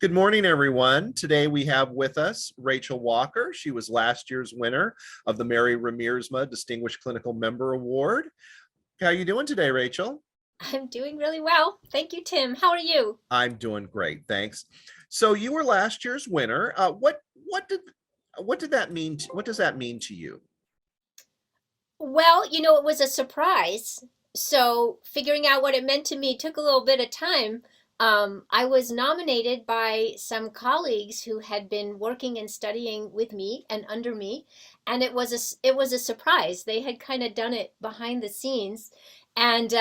Good morning, everyone. Today we have with us Rachel Walker. She was last year's winner of the Mary Riemersma Distinguished Clinical Member Award. How are you doing today, Rachel? I'm doing really well. Thank you, Tim. How are you? I'm doing great, thanks. So you were last year's winner. What did that mean? What does that mean to you? Well, it was a surprise. So figuring out what it meant to me took a little bit of time. I was nominated by some colleagues who had been working and studying with me and under me, and it was a surprise. They had kind of done it behind the scenes, and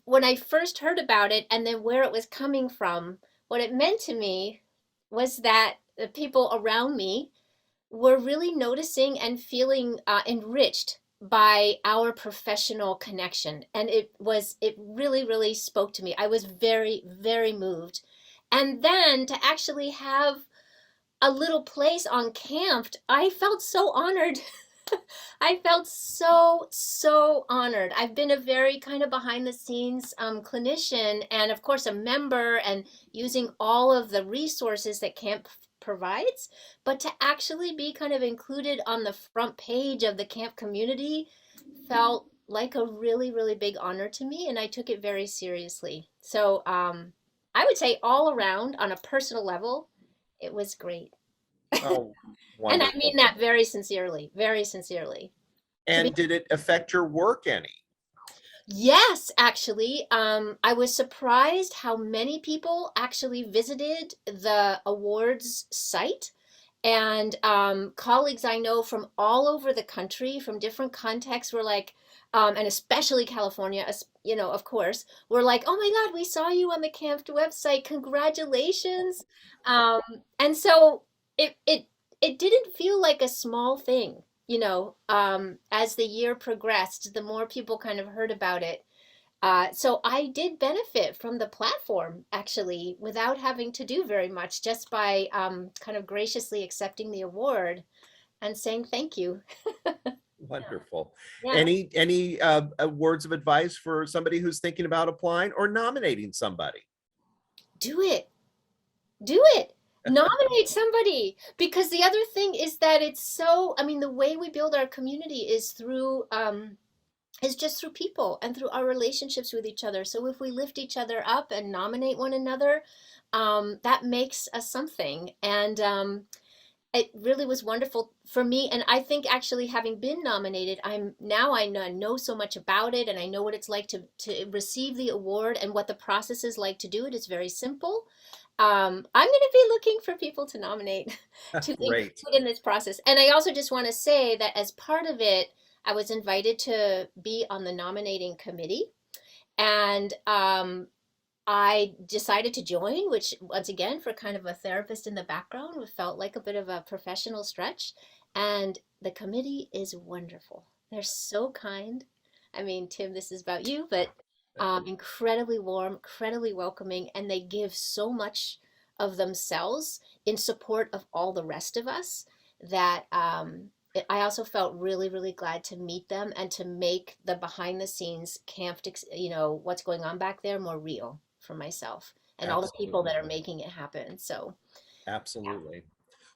when I first heard about it and then where it was coming from, what it meant to me was that the people around me were really noticing and feeling enriched by our professional connection. And it really, really spoke to me. I was very, very moved. And then to actually have a little place on Camped, I felt so honored. I felt so, so honored. I've been a very kind of behind the scenes clinician and, of course, a member and using all of the resources that camp provides. But to actually be kind of included on the front page of the camp community felt like a really, really big honor to me. And I took it very seriously. So I would say all around on a personal level, it was great. Oh, And I wonderful. mean that very sincerely, very sincerely. To be And did it affect your work any? Yes, actually, I was surprised how many people actually visited the awards site. And colleagues I know from all over the country, from different contexts, were like, and especially California, of course, were like, "Oh my God, we saw you on the Camped website. Congratulations!" Um, and so it didn't feel like a small thing, as the year progressed, the more people kind of heard about it. So I did benefit from the platform actually without having to do very much, just by kind of graciously accepting the award and saying thank you. Wonderful. Yeah, Any words of advice for somebody who's thinking about applying or nominating somebody? do it. Do it. Nominate somebody, because the other thing is that I mean, the way we build our community is just through people and through our relationships with each other. So if we lift each other up and nominate one another, that makes us something. And it really was wonderful for me. And I think actually having been nominated, I know so much about it, and I know what it's like to receive the award and what the process is like to do it. It's very simple. I'm going to be looking for people to nominate to Great. include in this process. And I also just want to say that as part of it, I was invited to be on the nominating committee, and I decided to join, which once again, for kind of a therapist in the background, felt like a bit of a professional stretch. And the committee is wonderful. They're so kind. I mean, Tim, this is about you, but incredibly warm, incredibly welcoming, and they give so much of themselves in support of all the rest of us that I also felt really, really glad to meet them and to make the behind the scenes what's going on back there more real for myself and all the people Absolutely. that are making it happen. So, yeah. Absolutely.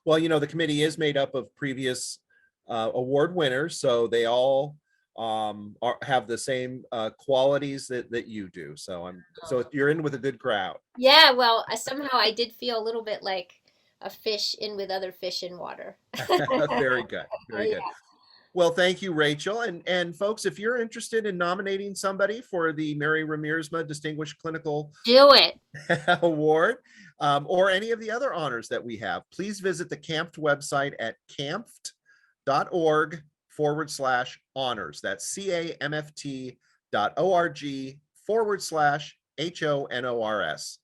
Well, the committee is made up of previous award winners, so they all have the same qualities that you do. So you're in with a good crowd. Yeah, well, somehow I did feel a little bit like a fish in with other fish in water. Very good. Very good. Yeah. Well, thank you, Rachel. And folks, if you're interested in nominating somebody for the Mary Riemersma Distinguished Clinical Do it. Award, or any of the other honors that we have, please visit the CAMPT website at campt.org/honors. That's CAMFT.org/HONORS.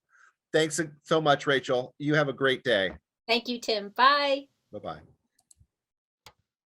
Thanks so much, Rachel. You have a great day. Thank you, Tim. Bye. Bye bye.